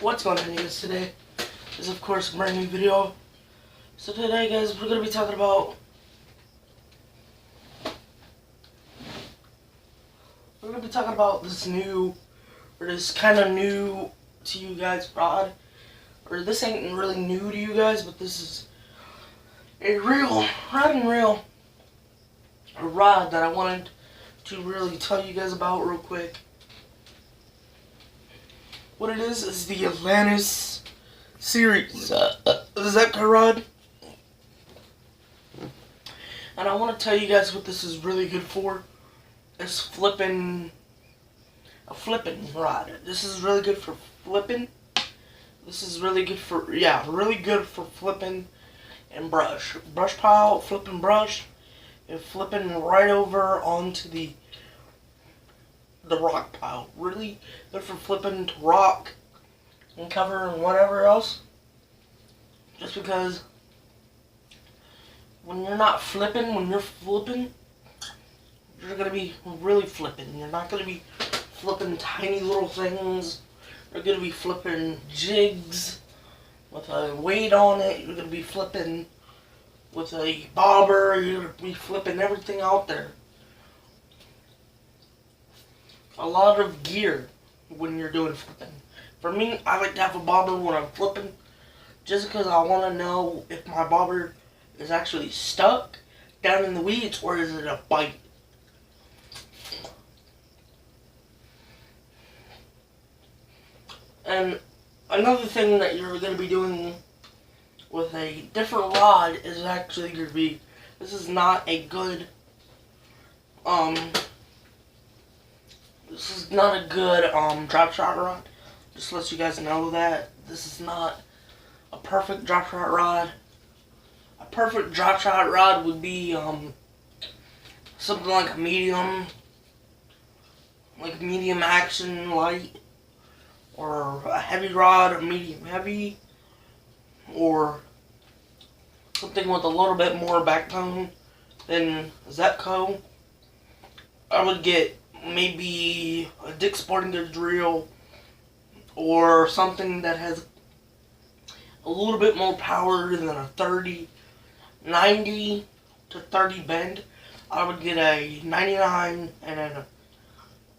What's going on, guys? Today is, of course, a brand new video. So today, guys, we're going to be talking about this kind of new to you guys rod. Or this ain't really new to you guys, but this is a rod that I wanted to really tell you guys about real quick. What it is the Atlantis series Zetka rod. And I want to tell you guys what this is really good for. It's a flipping rod. This is really good for flipping. This is really good for, really good for flipping and brush. Brush pile, flipping brush, and flipping right over onto the rock pile. Really good for flipping to rock and cover and whatever else. Just because when you're not flipping, when you're flipping, you're going to be really flipping. You're not going to be flipping tiny little things. You're going to be flipping jigs with a weight on it. You're going to be flipping with a bobber. You're going to be flipping everything out there. A lot of gear when you're doing flipping. For me, I like to have a bobber when I'm flipping, just because I want to know if my bobber is actually stuck down in the weeds or is it a bite. And another thing that you're going to be doing with a different rod is actually going to be, this is not a good, drop shot rod. Just to let you guys know that this is not a perfect drop shot rod. A perfect drop shot rod would be something like a medium action light, or a heavy rod, a medium heavy, or something with a little bit more backbone than Zetco. I would get maybe a Dick's Sporting Goods reel, or something that has a little bit more power than a 90 to 30 bend. I would get a 99 and a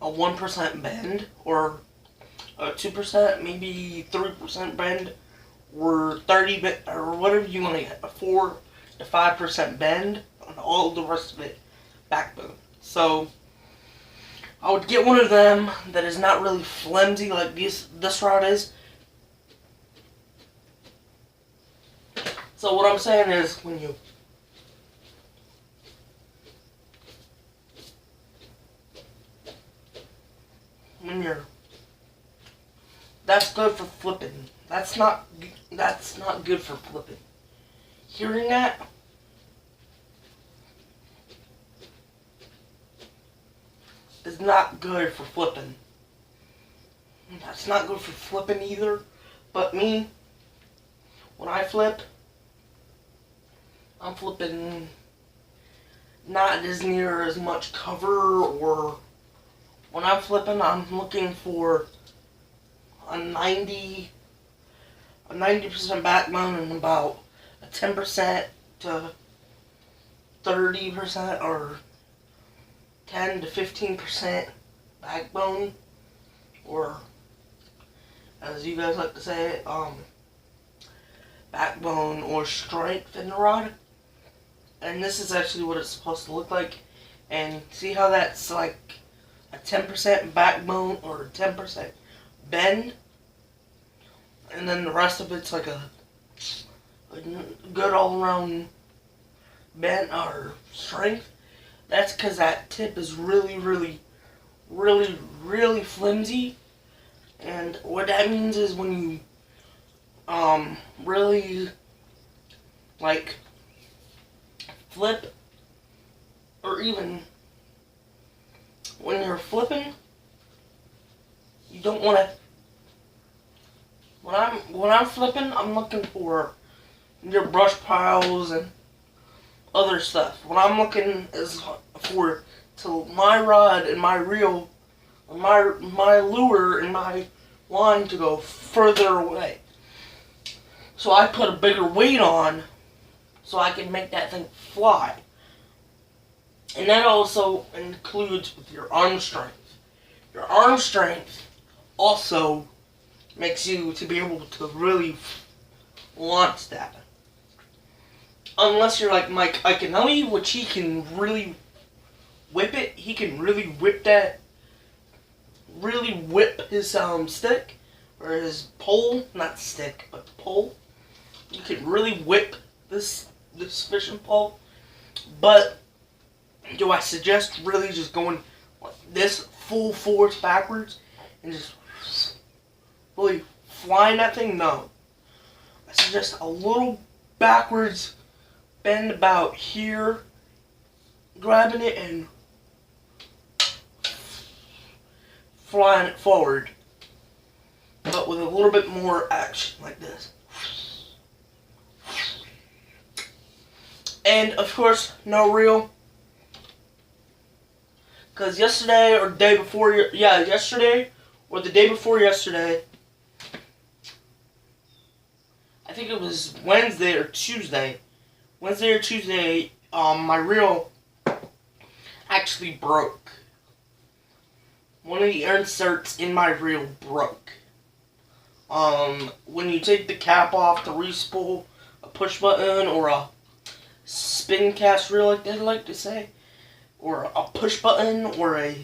1% bend, or a 2%, maybe 3% bend, or 30 bend, or whatever you want to get, a 4 to 5% bend, and all the rest of it backbone. So I would get one of them that is not really flimsy like this rod is. So what I'm saying is, that's good for flipping. That's not good for flipping. Hearing that? Is not good for flipping. That's not good for flipping either. But me, when I flip, I'm flipping not as near as much cover, or when I'm flipping, I'm looking for a 90% backbone and about a 10% to 30% or 10 to 15% backbone, or as you guys like to say it, backbone or strength in the rod. And this is actually what it's supposed to look like. And see how that's like a 10% backbone or a 10% bend, and then the rest of it's like a good all around bend or strength. That's because that tip is really flimsy. And what that means is when you really like flip, or even when you're flipping, you don't want to. When I'm flipping, I'm looking for your brush piles and other stuff. When I'm looking to my rod and my reel, my lure and my line to go further away. So I put a bigger weight on so I can make that thing fly. And that also includes with your arm strength. Your arm strength also makes you to be able to really launch that. Unless you're like Mike Iaconelli, which he can really whip it. He can really whip that, really whip his stick, or his pole, not stick, but pole. You can really whip this fishing pole. But do I suggest really just going like this full force backwards and just really flying that thing? No. I suggest a little backwards bend about here, grabbing it and flying it forward, but with a little bit more action like this. And of course, no reel, because yesterday or the day before, yesterday or the day before yesterday, I think it was Wednesday or Tuesday, my reel actually broke. One of the inserts in my reel broke. When you take the cap off to re-spool a push button or a spin cast reel, like they like to say, or a push button or a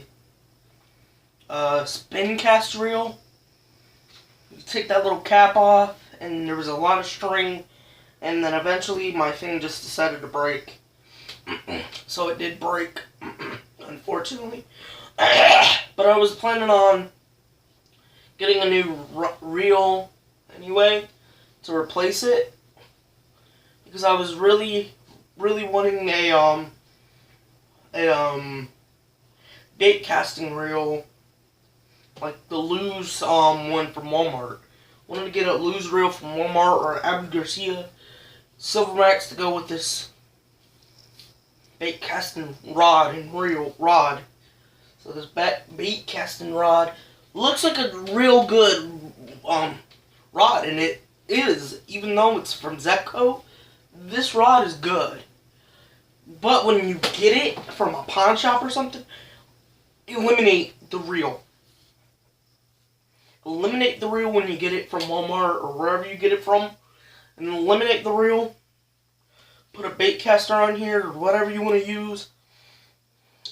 spin cast reel, you take that little cap off, and there was a lot of string, and then eventually my thing just decided to break. So it did break, unfortunately. But I was planning on getting a new reel anyway to replace it, because I was really wanting a bait casting reel, like the Lew's one from Walmart. Wanted to get a Lew's reel from Walmart or Abu Garcia Silvermax to go with this bait casting rod and rod. So this bait casting rod looks like a real good rod, and it is. Even though it's from Zebco, this rod is good. But when you get it from a pawn shop or something, eliminate the reel. Eliminate the reel when you get it from Walmart or wherever you get it from, and eliminate the reel. Put a bait caster on here or whatever you want to use,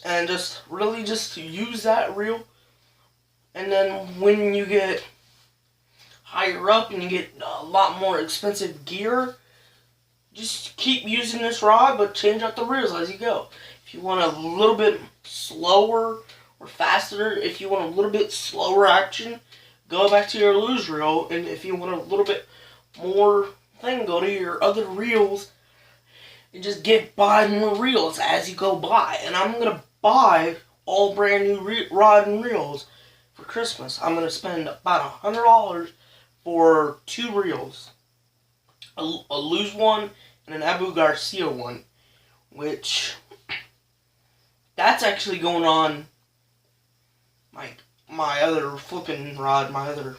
and just really just use that reel. And then when you get higher up and you get a lot more expensive gear, just keep using this rod, but change out the reels as you go. If you want a little bit slower or faster, if you want a little bit slower action, go back to your Lew's reel. And if you want a little bit more thing, go to your other reels and just buy more reels as you go by. And I'm going to buy all brand new rod and reels for Christmas. I'm going to spend about $100 for 2 reels. A Lew's one and an Abu Garcia one, which that's actually going on my other flipping rod, my other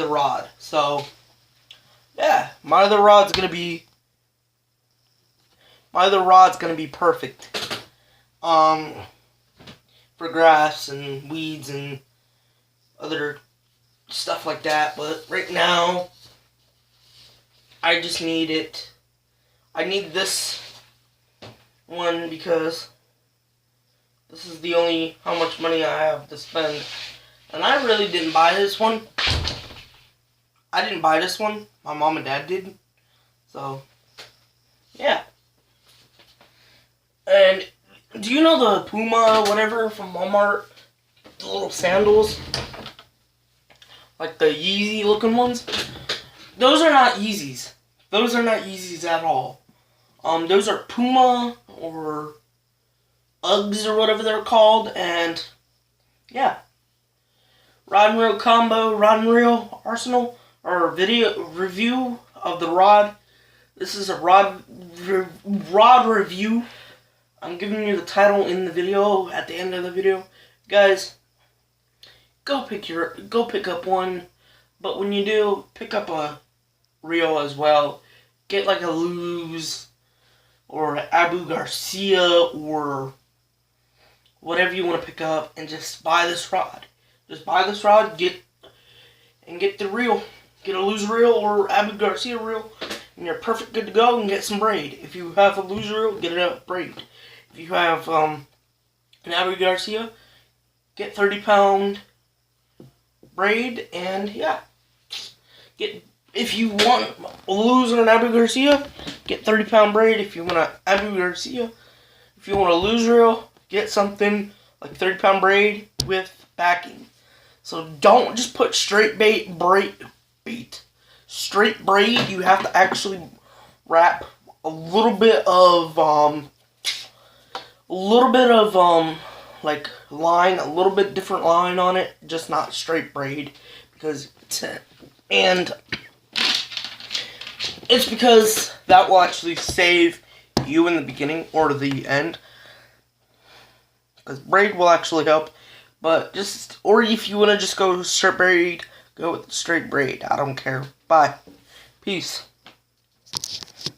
rod. So yeah, my other rod's gonna be perfect for grass and weeds and other stuff like that. But right now, I just need it. I need this one because this is the only how much money I have to spend. And I really didn't buy this one. I didn't buy this one. My mom and dad did. So, yeah. And do you know the Puma whatever from Walmart? The little sandals? Like the Yeezy looking ones? Those are not Yeezys. Those are not Yeezys at all. Those are Puma or Uggs or whatever they're called. And yeah. Rod and reel combo, rod and reel arsenal, or video review of the rod. This is a rod review. I'm giving you the title in the video at the end of the video. Guys, go pick up one. But when you do, pick up a reel as well. Get like a Luz or Abu Garcia or whatever you want to pick up, and just buy this rod. Just buy this rod, get the reel. Get a Luz reel or Abu Garcia reel, and you're perfect good to go, and get some braid. If you have a Luz reel, get a braid. If you have an Abu Garcia, get 30-pound braid, and yeah. If you want a Luz or an Abu Garcia, get 30-pound braid. If you want an Abu Garcia, if you want a Luz reel, get something like 30-pound braid with backing. So don't just put straight straight braid. You have to actually wrap a little bit of like line, a little bit different line on it, just not straight braid, because it's because that will actually save you in the beginning or the end, because braid will actually help. But or if you want to just go straight braid, go with straight braid. I don't care. Bye. Peace.